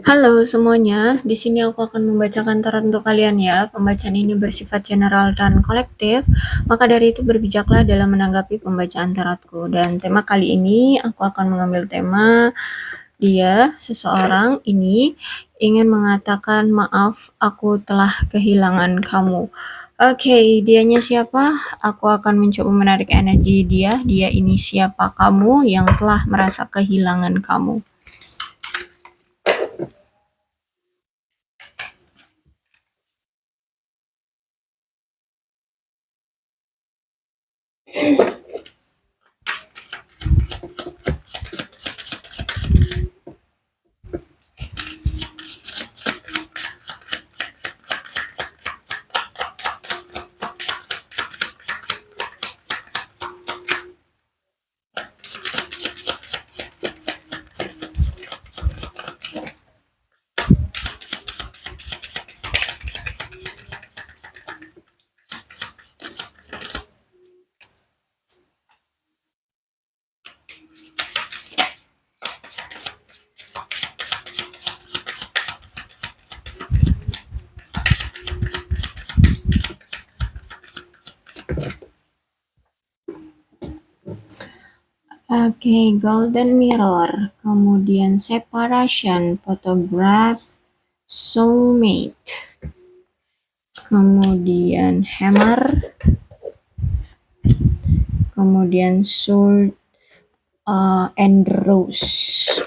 Halo semuanya, di sini aku akan membacakan tarot untuk kalian ya. Pembacaan ini bersifat general dan kolektif, maka dari itu berbijaklah dalam menanggapi pembacaan tarotku. Dan tema kali ini aku akan mengambil tema seseorang ini ingin mengatakan maaf, aku telah kehilangan kamu. Oke, dianya siapa? Aku akan mencoba menarik energi dia. Dia ini siapa kamu yang telah merasa kehilangan kamu? Oke, Golden Mirror, kemudian Separation, Photograph, Soulmate, kemudian Hammer, kemudian Sword and Rose.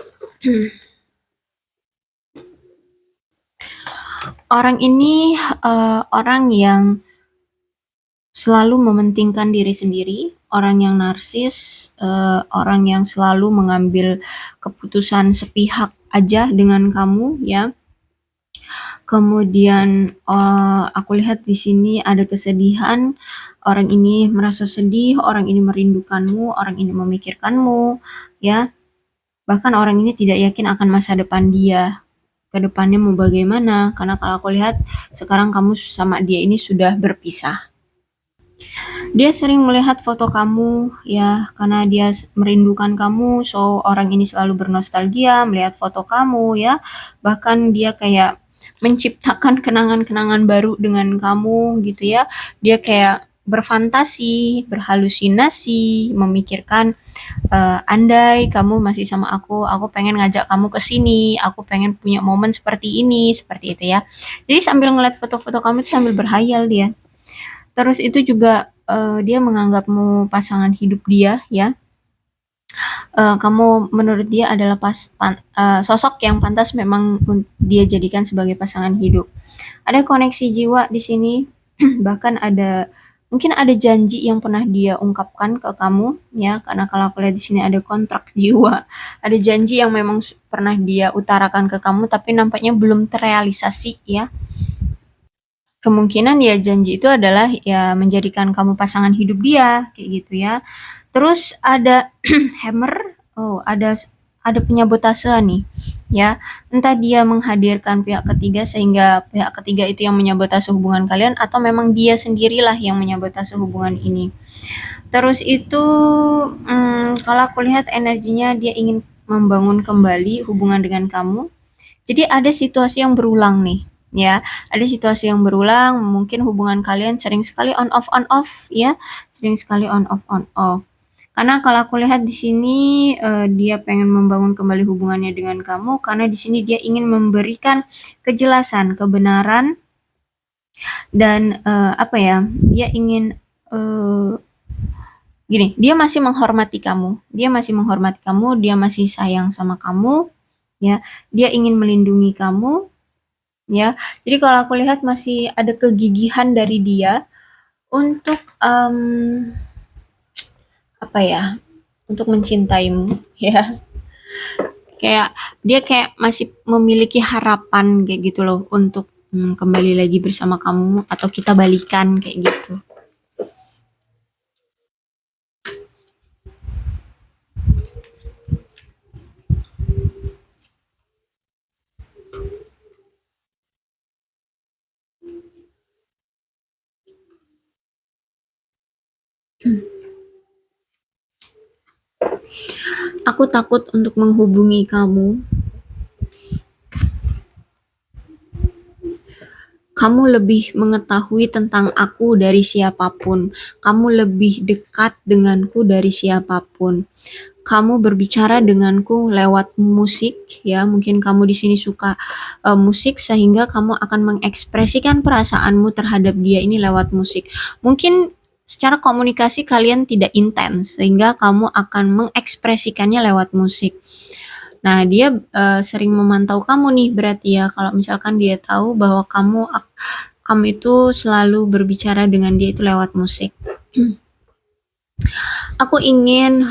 Orang ini orang yang selalu mementingkan diri sendiri, orang yang narsis, orang yang selalu mengambil keputusan sepihak aja dengan kamu ya. Kemudian aku lihat di sini ada kesedihan. Orang ini merasa sedih, orang ini merindukanmu, orang ini memikirkanmu, ya. Bahkan orang ini tidak yakin akan masa depan dia. Ke depannya mau bagaimana? Karena kalau aku lihat sekarang kamu sama dia ini sudah berpisah. Dia sering melihat foto kamu ya karena dia merindukan kamu, so orang ini selalu bernostalgia melihat foto kamu ya. Bahkan dia kayak menciptakan kenangan-kenangan baru dengan kamu gitu ya. Dia kayak berfantasi, berhalusinasi, memikirkan andai kamu masih sama aku pengen ngajak kamu ke sini, aku pengen punya momen seperti ini, seperti itu ya. Jadi sambil ngeliat foto-foto kamu itu sambil berhayal dia. Terus itu juga dia menganggapmu pasangan hidup dia ya. Kamu menurut dia adalah sosok yang pantas memang dia jadikan sebagai pasangan hidup. Ada koneksi jiwa di sini, bahkan mungkin ada janji yang pernah dia ungkapkan ke kamu ya, karena kalau aku lihat di sini ada kontrak jiwa, ada janji yang memang pernah dia utarakan ke kamu tapi nampaknya belum terrealisasi ya. Kemungkinan ya janji itu adalah ya menjadikan kamu pasangan hidup dia kayak gitu ya. Terus ada hammer, oh ada penyabotase nih ya. Entah dia menghadirkan pihak ketiga sehingga pihak ketiga itu yang menyabotase hubungan kalian atau memang dia sendirilah yang menyabotase hubungan ini. Terus itu kalau aku lihat energinya dia ingin membangun kembali hubungan dengan kamu. Jadi ada situasi yang berulang nih, ya. Ada situasi yang berulang, mungkin hubungan kalian sering sekali on off ya, sering sekali on off. Karena kalau aku lihat di sini dia pengen membangun kembali hubungannya dengan kamu karena di sini dia ingin memberikan kejelasan, kebenaran dan apa ya? Dia ingin gini, dia masih menghormati kamu. Dia masih menghormati kamu, dia masih sayang sama kamu, ya. Dia ingin melindungi kamu, ya. Jadi kalau aku lihat masih ada kegigihan dari dia untuk apa ya? Untuk mencintaimu, ya. Kayak dia kayak masih memiliki harapan kayak gitu loh untuk kembali lagi bersama kamu atau kita balikan kayak gitu. Aku takut untuk menghubungi kamu Kamu lebih mengetahui tentang aku dari siapapun. Kamu lebih dekat denganku dari siapapun. Kamu berbicara denganku lewat musik, ya. Mungkin kamu di sini suka musik sehingga kamu akan mengekspresikan perasaanmu terhadap dia ini lewat musik. Mungkin secara komunikasi kalian tidak intens sehingga kamu akan mengekspresikannya lewat musik. Nah, dia sering memantau kamu nih berarti ya. Kalau misalkan dia tahu bahwa kamu itu selalu berbicara dengan dia itu lewat musik. Aku ingin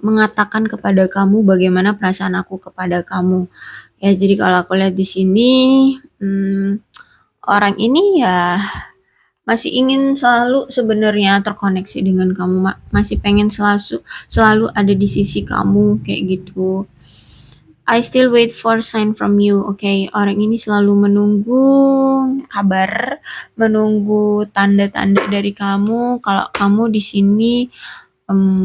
mengatakan kepada kamu bagaimana perasaan aku kepada kamu. Ya, jadi kalau aku lihat di sini, orang ini ya masih ingin selalu sebenarnya terkoneksi dengan kamu, masih pengen selalu ada di sisi kamu kayak gitu. I still wait for sign from you. Okay, orang ini selalu menunggu kabar, menunggu tanda-tanda dari kamu kalau kamu di sini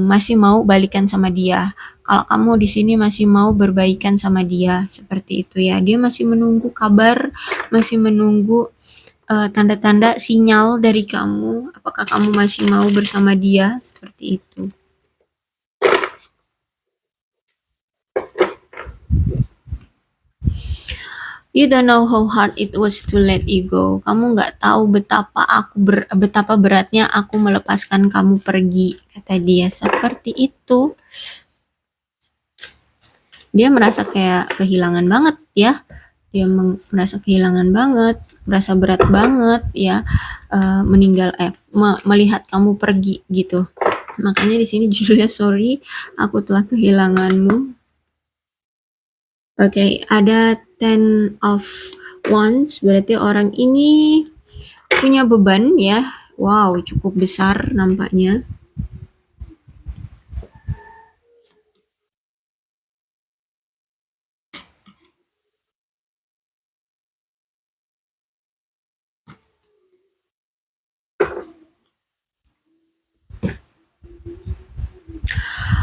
masih mau balikan sama dia. Kalau kamu di sini masih mau berbaikan sama dia, seperti itu ya. Dia masih menunggu kabar, masih menunggu tanda-tanda sinyal dari kamu. Apakah kamu masih mau bersama dia? Seperti itu. You don't know how hard it was to let you go. Kamu nggak tahu betapa beratnya aku melepaskan kamu pergi, kata dia. Seperti itu. Dia merasa kayak kehilangan banget ya. Dia merasa kehilangan banget, merasa berat banget ya, melihat kamu pergi gitu. Makanya di sini judulnya sorry, aku telah kehilanganmu. Oke, ada Ten of Wands, berarti orang ini punya beban ya. Wow, cukup besar nampaknya.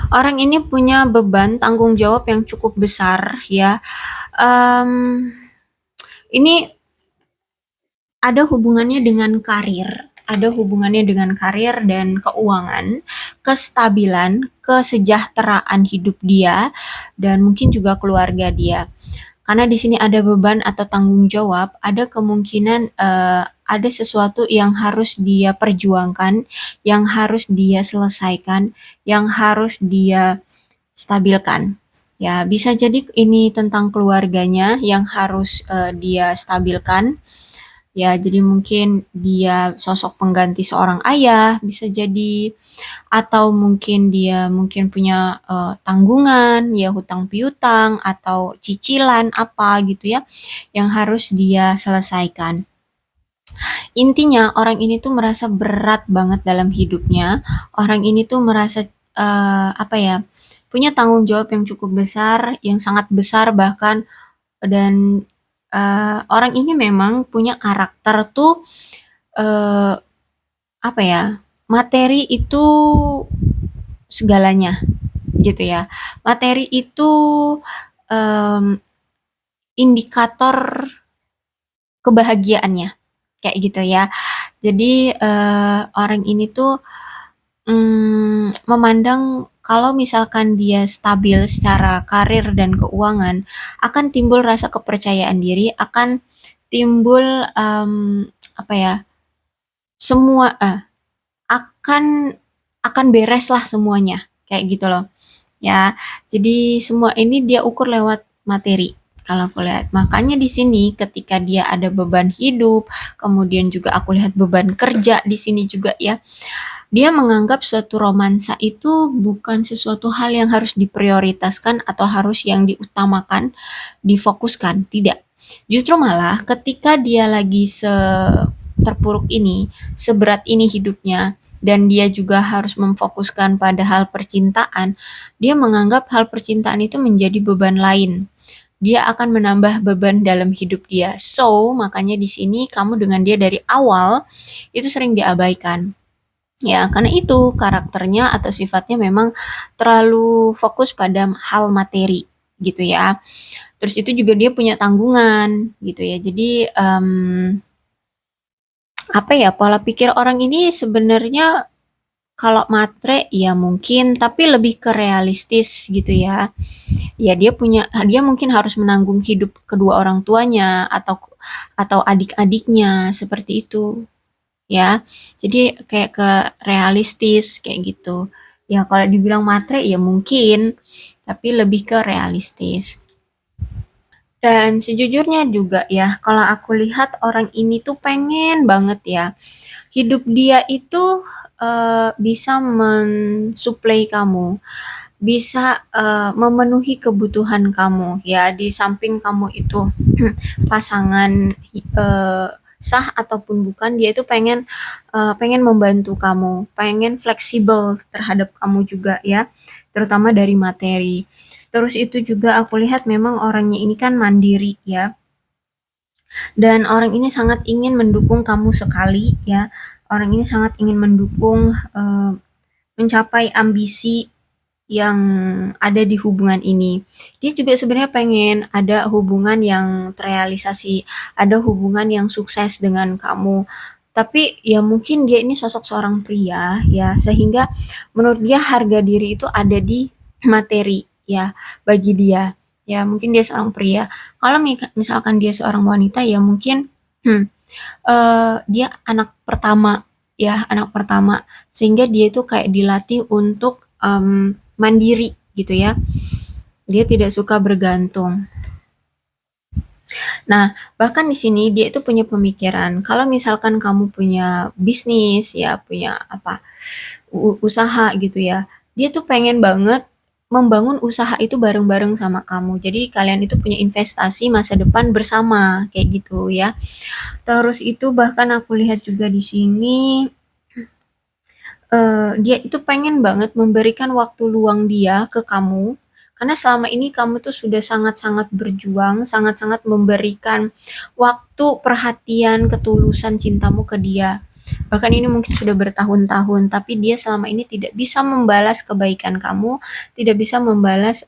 Orang ini punya beban tanggung jawab yang cukup besar ya. Ini ada hubungannya dengan karir, dan keuangan, kestabilan, kesejahteraan hidup dia, dan mungkin juga keluarga dia. Karena di sini ada beban atau tanggung jawab, ada kemungkinan ada sesuatu yang harus dia perjuangkan, yang harus dia selesaikan, yang harus dia stabilkan. Ya, bisa jadi ini tentang keluarganya yang harus dia stabilkan. Ya, jadi mungkin dia sosok pengganti seorang ayah, bisa jadi, atau mungkin dia punya tanggungan, ya hutang piutang atau cicilan apa gitu ya, yang harus dia selesaikan. Intinya orang ini tuh merasa berat banget dalam hidupnya. Orang ini tuh merasa apa ya, punya tanggung jawab yang cukup besar, yang sangat besar bahkan, dan orang ini memang punya karakter tuh apa ya, materi itu segalanya gitu ya. Materi itu indikator kebahagiaannya kayak gitu ya. Jadi orang ini tuh memandang kalau misalkan dia stabil secara karir dan keuangan, akan timbul rasa kepercayaan diri, akan timbul apa ya, semua akan beres lah semuanya kayak gitu loh ya. Jadi semua ini dia ukur lewat materi kalau aku lihat. Makanya di sini ketika dia ada beban hidup, kemudian juga aku lihat beban kerja di sini juga ya. Dia menganggap suatu romansa itu bukan sesuatu hal yang harus diprioritaskan atau harus yang diutamakan, difokuskan, tidak. Justru malah ketika dia lagi terpuruk ini, seberat ini hidupnya, dan dia juga harus memfokuskan pada hal percintaan, dia menganggap hal percintaan itu menjadi beban lain. Dia akan menambah beban dalam hidup dia. So, makanya di sini kamu dengan dia dari awal itu sering diabaikan. Ya, karena itu karakternya atau sifatnya memang terlalu fokus pada hal materi gitu ya. Terus itu juga dia punya tanggungan gitu ya. Jadi apa ya, pola pikir orang ini sebenarnya kalau matre ya mungkin, tapi lebih ke realistis gitu ya. Ya dia mungkin harus menanggung hidup kedua orang tuanya atau adik-adiknya seperti itu ya. Jadi kayak ke realistis kayak gitu. Ya kalau dibilang matre ya mungkin, tapi lebih ke realistis. Dan sejujurnya juga ya, kalau aku lihat orang ini tuh pengen banget ya, hidup dia itu bisa mensuplai kamu, bisa memenuhi kebutuhan kamu ya, di samping kamu itu pasangan sah ataupun bukan, dia itu pengen membantu kamu, pengen fleksibel terhadap kamu juga ya, terutama dari materi. Terus itu juga aku lihat memang orangnya ini kan mandiri ya, dan orang ini sangat ingin mendukung kamu sekali ya. Orang ini sangat ingin mendukung mencapai ambisi yang ada di hubungan ini. Dia juga sebenarnya pengen ada hubungan yang terrealisasi, ada hubungan yang sukses dengan kamu. Tapi ya mungkin dia ini sosok seorang pria ya, sehingga menurut dia harga diri itu ada di materi ya bagi dia. Ya mungkin dia seorang pria. Kalau misalkan dia seorang wanita ya mungkin dia anak pertama ya, anak pertama, sehingga dia itu kayak dilatih untuk mandiri gitu ya. Dia tidak suka bergantung. Nah, bahkan di sini dia itu punya pemikiran, kalau misalkan kamu punya bisnis ya, punya apa, usaha gitu ya, dia tuh pengen banget membangun usaha itu bareng-bareng sama kamu. Jadi kalian itu punya investasi masa depan bersama, kayak gitu ya. Terus itu bahkan aku lihat juga di sini dia itu pengen banget memberikan waktu luang dia ke kamu, karena selama ini kamu tuh sudah sangat-sangat berjuang, sangat-sangat memberikan waktu, perhatian, ketulusan cintamu ke dia. Bahkan ini mungkin sudah bertahun-tahun, tapi dia selama ini tidak bisa membalas kebaikan kamu, tidak bisa membalas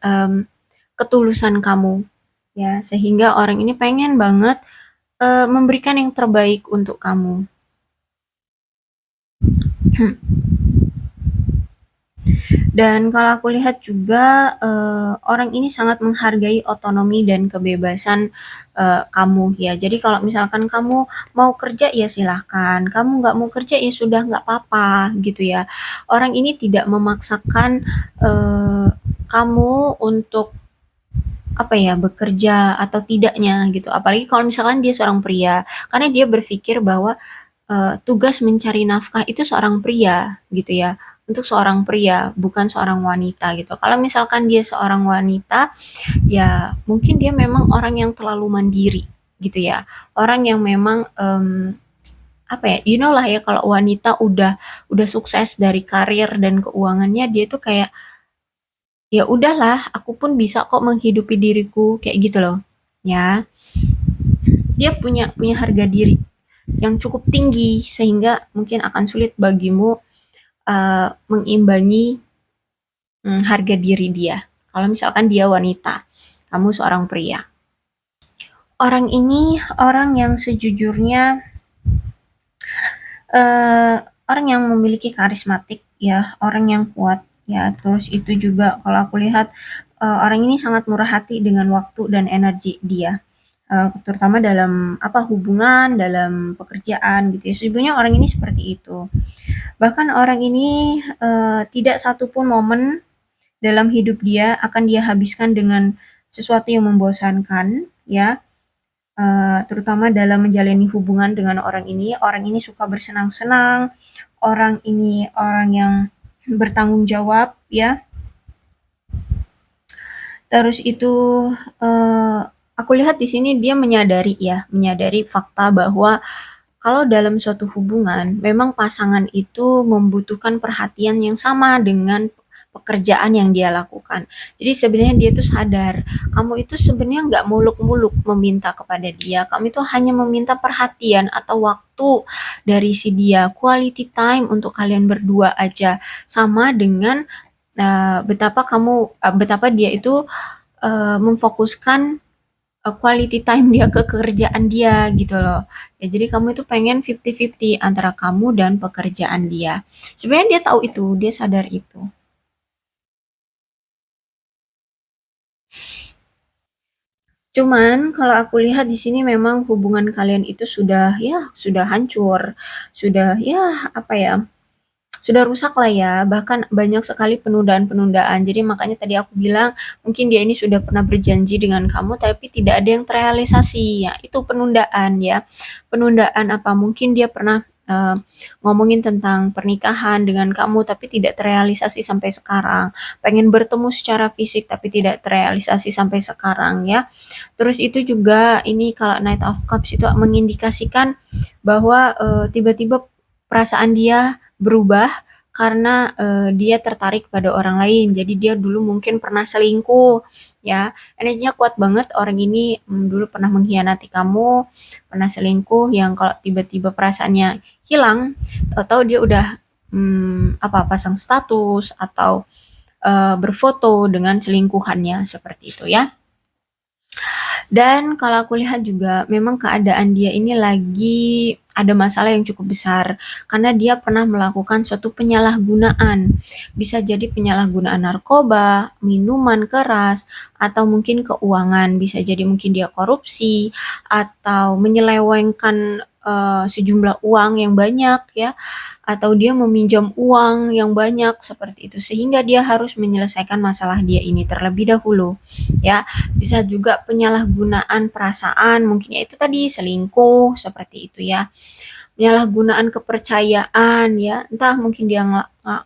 ketulusan kamu. Ya, sehingga orang ini pengen banget memberikan yang terbaik untuk kamu. Dan kalau aku lihat juga orang ini sangat menghargai otonomi dan kebebasan kamu ya. Jadi kalau misalkan kamu mau kerja ya silahkan, kamu nggak mau kerja ya sudah nggak apa-apa gitu ya. Orang ini tidak memaksakan kamu untuk apa ya, bekerja atau tidaknya gitu. Apalagi kalau misalkan dia seorang pria, karena dia berpikir bahwa tugas mencari nafkah itu seorang pria gitu ya, untuk seorang pria bukan seorang wanita gitu. Kalau misalkan dia seorang wanita ya mungkin dia memang orang yang terlalu mandiri gitu ya, orang yang memang apa ya, you know lah ya, kalau wanita udah sukses dari karir dan keuangannya, dia tuh kayak ya udahlah, aku pun bisa kok menghidupi diriku kayak gitu loh ya. Dia punya harga diri yang cukup tinggi, sehingga mungkin akan sulit bagimu mengimbangi harga diri dia. Kalau misalkan dia wanita, kamu seorang pria. Orang ini orang yang sejujurnya eh, orang yang memiliki karismatik ya, orang yang kuat ya. Terus itu juga kalau aku lihat orang ini sangat murah hati dengan waktu dan energi dia. Terutama dalam apa, hubungan, dalam pekerjaan gitu ya. Sejujurnya orang ini seperti itu. Bahkan orang ini tidak satupun momen dalam hidup dia akan dia habiskan dengan sesuatu yang membosankan ya. Terutama dalam menjalani hubungan dengan orang ini suka bersenang-senang, orang ini orang yang bertanggung jawab ya. Terus itu aku lihat di sini dia menyadari fakta bahwa kalau dalam suatu hubungan, memang pasangan itu membutuhkan perhatian yang sama dengan pekerjaan yang dia lakukan. Jadi sebenarnya dia tuh sadar, kamu itu sebenarnya nggak muluk-muluk meminta kepada dia. Kamu itu hanya meminta perhatian atau waktu dari si dia, quality time untuk kalian berdua aja. Sama dengan betapa dia itu memfokuskan quality time dia ke kerjaan dia gitu loh. Ya, jadi kamu itu pengen 50-50 antara kamu dan pekerjaan dia. Sebenarnya dia tahu itu, dia sadar itu. Cuman kalau aku lihat di sini memang hubungan kalian itu sudah ya sudah hancur, sudah ya apa ya, sudah rusak lah ya, bahkan banyak sekali penundaan-penundaan. Jadi makanya tadi aku bilang mungkin dia ini sudah pernah berjanji dengan kamu tapi tidak ada yang terrealisasi. Ya, itu penundaan ya. Penundaan apa? Mungkin dia pernah ngomongin tentang pernikahan dengan kamu tapi tidak terrealisasi sampai sekarang. Pengen bertemu secara fisik tapi tidak terrealisasi sampai sekarang ya. Terus itu juga ini kalau Knight of Cups itu mengindikasikan bahwa tiba-tiba perasaan dia berubah karena dia tertarik pada orang lain. Jadi dia dulu mungkin pernah selingkuh, ya. Energinya kuat banget. Orang ini dulu pernah mengkhianati kamu, pernah selingkuh. Yang kalau tiba-tiba perasaannya hilang, atau dia udah pasang status atau berfoto dengan selingkuhannya seperti itu ya. Dan kalau aku lihat juga memang keadaan dia ini lagi ada masalah yang cukup besar karena dia pernah melakukan suatu penyalahgunaan. Bisa jadi penyalahgunaan narkoba, minuman keras, atau mungkin keuangan. Bisa jadi mungkin dia korupsi atau menyelewengkan sejumlah uang yang banyak ya, atau dia meminjam uang yang banyak seperti itu sehingga dia harus menyelesaikan masalah dia ini terlebih dahulu ya. Bisa juga penyalahgunaan perasaan, mungkin ya itu tadi selingkuh seperti itu ya. Penyalahgunaan kepercayaan ya, entah mungkin dia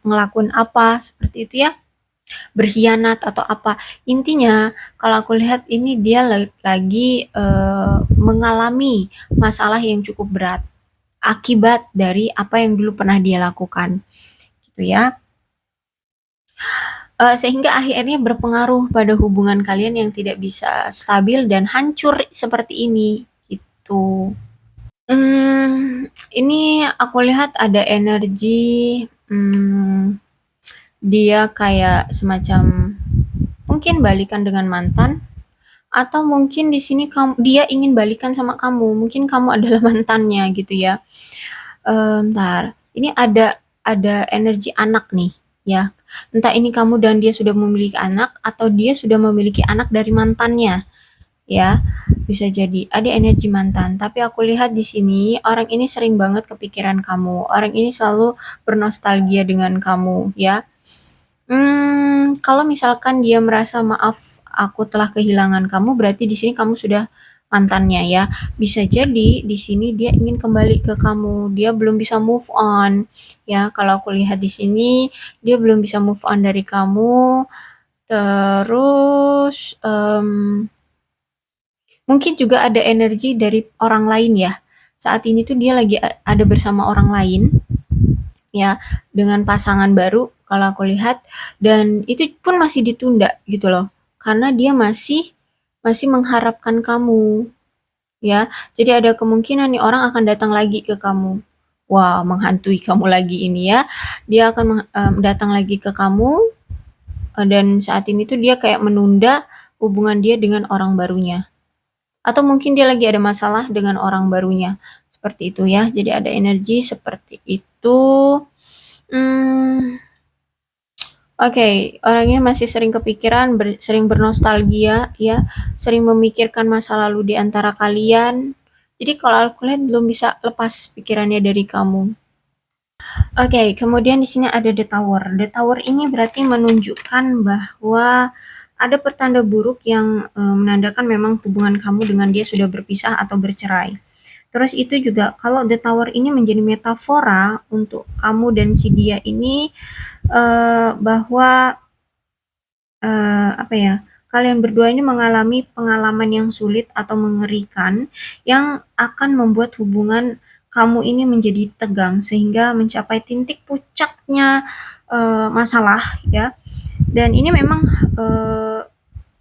ngelakuin apa seperti itu ya, berkhianat atau apa. Intinya kalau aku lihat ini dia lagi mengalami masalah yang cukup berat akibat dari apa yang dulu pernah dia lakukan gitu ya. Sehingga akhirnya berpengaruh pada hubungan kalian yang tidak bisa stabil dan hancur seperti ini, gitu. Ini aku lihat ada energi, dia kayak semacam mungkin balikan dengan mantan, atau mungkin di sini dia ingin balikan sama kamu, mungkin kamu adalah mantannya gitu ya. Bentar, ini ada energi anak nih, ya. Entah ini kamu dan dia sudah memiliki anak atau dia sudah memiliki anak dari mantannya, ya. Bisa jadi ada energi mantan, tapi aku lihat di sini orang ini sering banget kepikiran kamu. Orang ini selalu bernostalgia dengan kamu, ya. Kalau misalkan dia merasa maaf aku telah kehilangan kamu, berarti di sini kamu sudah mantannya ya. Bisa jadi di sini dia ingin kembali ke kamu, dia belum bisa move on. Ya, kalau aku lihat di sini dia belum bisa move on dari kamu. Terus mungkin juga ada energi dari orang lain ya. Saat ini tuh dia lagi ada bersama orang lain ya, dengan pasangan baru kalau aku lihat, dan itu pun masih ditunda gitu loh. Karena dia masih mengharapkan kamu ya. Jadi ada kemungkinan nih orang akan datang lagi ke kamu. Wah, menghantui kamu lagi ini ya. Dia akan datang lagi ke kamu, dan saat ini tuh dia kayak menunda hubungan dia dengan orang barunya. Atau mungkin dia lagi ada masalah dengan orang barunya. Seperti itu ya. Jadi ada energi seperti itu. Oke, orangnya masih sering kepikiran, sering bernostalgia ya, sering memikirkan masa lalu di antara kalian. Jadi kalau aku lihat belum bisa lepas pikirannya dari kamu. Oke, kemudian di sini ada The Tower. The Tower ini berarti menunjukkan bahwa ada pertanda buruk yang menandakan memang hubungan kamu dengan dia sudah berpisah atau bercerai. Terus itu juga kalau The Tower ini menjadi metafora untuk kamu dan si dia ini, bahwa apa ya, kalian berdua ini mengalami pengalaman yang sulit atau mengerikan yang akan membuat hubungan kamu ini menjadi tegang sehingga mencapai titik puncaknya masalah ya. Dan ini memang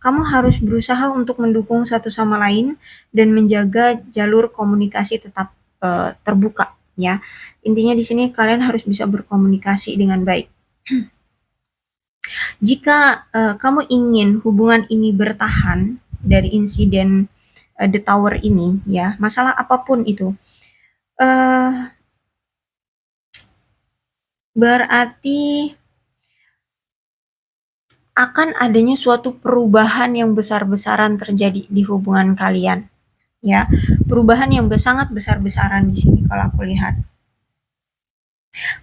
kamu harus berusaha untuk mendukung satu sama lain dan menjaga jalur komunikasi tetap terbuka ya. Intinya di sini kalian harus bisa berkomunikasi dengan baik. Jika kamu ingin hubungan ini bertahan dari insiden The Tower ini ya, masalah apapun itu, eh berarti akan adanya suatu perubahan yang besar-besaran terjadi di hubungan kalian, ya. Perubahan yang sangat besar-besaran di sini kalau aku lihat.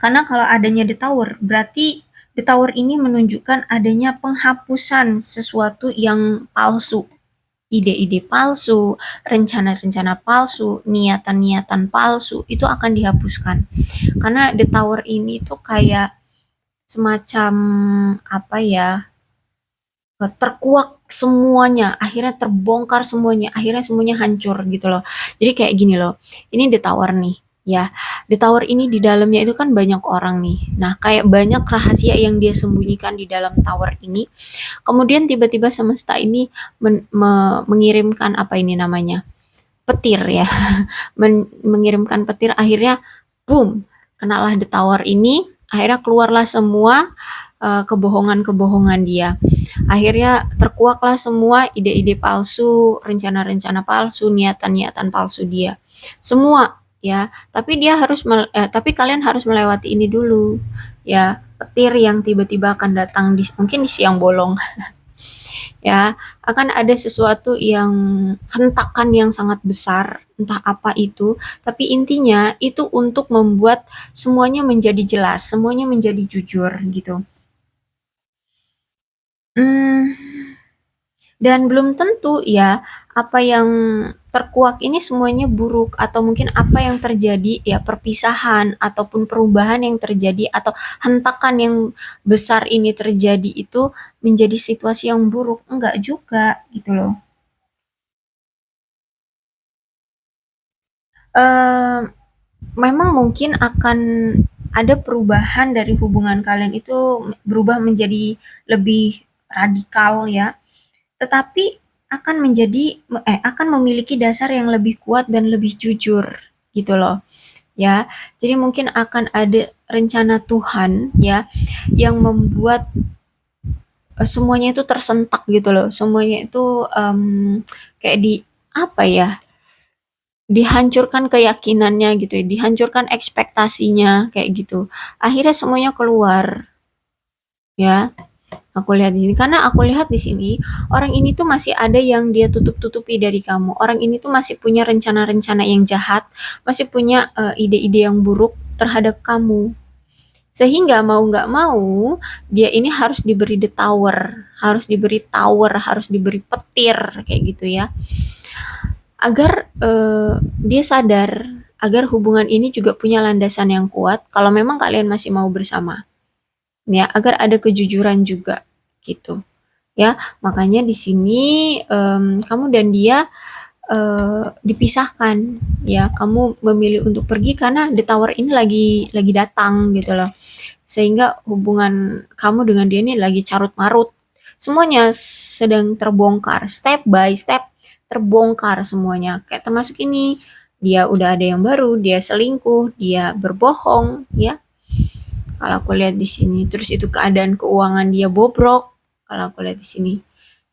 Karena kalau adanya The Tower, berarti The Tower ini menunjukkan adanya penghapusan sesuatu yang palsu. Ide-ide palsu, rencana-rencana palsu, niatan-niatan palsu, itu akan dihapuskan. Karena The Tower ini tuh kayak semacam apa ya, terkuak semuanya, akhirnya terbongkar semuanya, akhirnya semuanya hancur gitu loh. Jadi kayak gini loh, ini The Tower nih, ya. The Tower ini di dalamnya itu kan banyak orang nih. Nah, kayak banyak rahasia yang dia sembunyikan di dalam tower ini. Kemudian tiba-tiba semesta ini mengirimkan apa ini namanya? Petir ya. Mengirimkan petir, akhirnya boom, kenalah The Tower ini, akhirnya keluarlah semua kebohongan-kebohongan dia. Akhirnya terkuaklah semua ide-ide palsu, rencana-rencana palsu, niatan-niatan palsu dia. Semua ya, tapi kalian harus melewati ini dulu. Ya, petir yang tiba-tiba akan datang mungkin di siang bolong. Ya, akan ada sesuatu yang hentakan yang sangat besar, entah apa itu, tapi intinya itu untuk membuat semuanya menjadi jelas, semuanya menjadi jujur gitu. Hmm, dan belum tentu ya apa yang terkuak ini semuanya buruk, atau mungkin apa yang terjadi ya, perpisahan ataupun perubahan yang terjadi atau hentakan yang besar ini terjadi itu menjadi situasi yang buruk, enggak juga gitu loh. Eh, Memang mungkin akan ada perubahan dari hubungan kalian itu, berubah menjadi lebih radikal ya, tetapi akan memiliki dasar yang lebih kuat dan lebih jujur gitu loh, ya. Jadi mungkin akan ada rencana Tuhan ya, yang membuat semuanya itu tersentak gitu loh, semuanya itu kayak di apa ya, dihancurkan keyakinannya gitu ya, dihancurkan ekspektasinya kayak gitu. Akhirnya semuanya keluar ya. Aku lihat di sini, karena aku lihat di sini orang ini tuh masih ada yang dia tutup-tutupi dari kamu. Orang ini tuh masih punya rencana-rencana yang jahat, masih punya ide-ide yang buruk terhadap kamu. Sehingga mau nggak mau, dia ini harus diberi the tower, harus diberi petir kayak gitu ya. Agar dia sadar, agar hubungan ini juga punya landasan yang kuat kalau memang kalian masih mau bersama. Ya, agar ada kejujuran juga gitu. Ya, makanya di sini kamu dan dia dipisahkan ya. Kamu memilih untuk pergi karena the tower ini lagi datang gitu loh. Sehingga hubungan kamu dengan dia ini lagi carut marut. Semuanya sedang terbongkar, step by step terbongkar semuanya. Kayak termasuk ini, dia udah ada yang baru, dia selingkuh, dia berbohong ya. Kalau aku lihat di sini, terus itu keadaan keuangan dia bobrok. Kalau aku lihat di sini,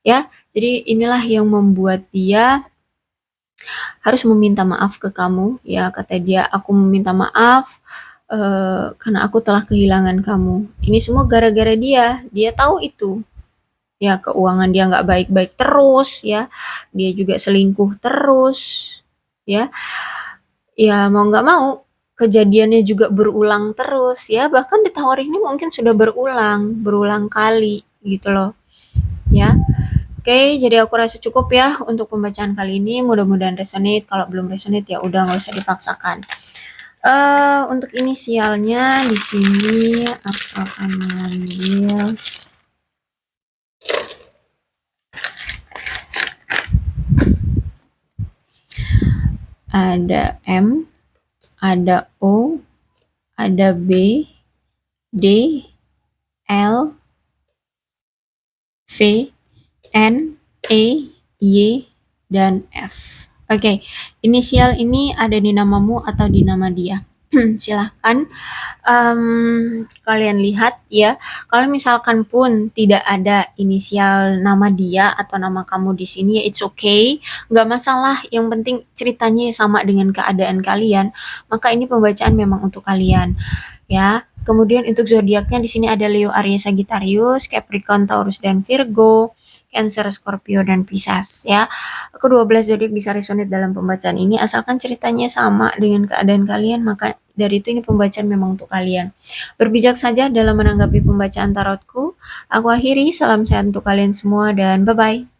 ya. Jadi inilah yang membuat dia harus meminta maaf ke kamu, ya. Kata dia, aku meminta maaf karena aku telah kehilangan kamu. Ini semua gara-gara dia tahu itu. Ya, keuangan dia nggak baik-baik terus, ya. Dia juga selingkuh terus, ya. Ya, mau nggak mau, kejadiannya juga berulang terus, ya. Bahkan di tower ini mungkin sudah berulang kali, gitu loh, ya. Oke, jadi aku rasa cukup ya untuk pembacaan kali ini. Mudah-mudahan resonate. Kalau belum resonate ya udah, nggak usah dipaksakan. Untuk inisialnya di sini aku akan mengambil ada M, ada O, ada B, D, L, V, N, E, Y, dan F. Oke, inisial ini ada di namamu atau di nama dia? Silahkan kalian lihat ya, kalau misalkan pun tidak ada inisial nama dia atau nama kamu di sini ya it's okay, nggak masalah, yang penting ceritanya sama dengan keadaan kalian, maka ini pembacaan memang untuk kalian ya. Kemudian untuk zodiaknya di sini ada Leo, Aries, Sagittarius, Capricorn, Taurus dan Virgo, Cancer, Scorpio dan Pisces ya. Kedua belas zodiak bisa resonate dalam pembacaan ini asalkan ceritanya sama dengan keadaan kalian, maka dari itu ini pembacaan memang untuk kalian. Berbijak saja dalam menanggapi pembacaan tarotku. Aku akhiri, salam sehat untuk kalian semua dan bye-bye.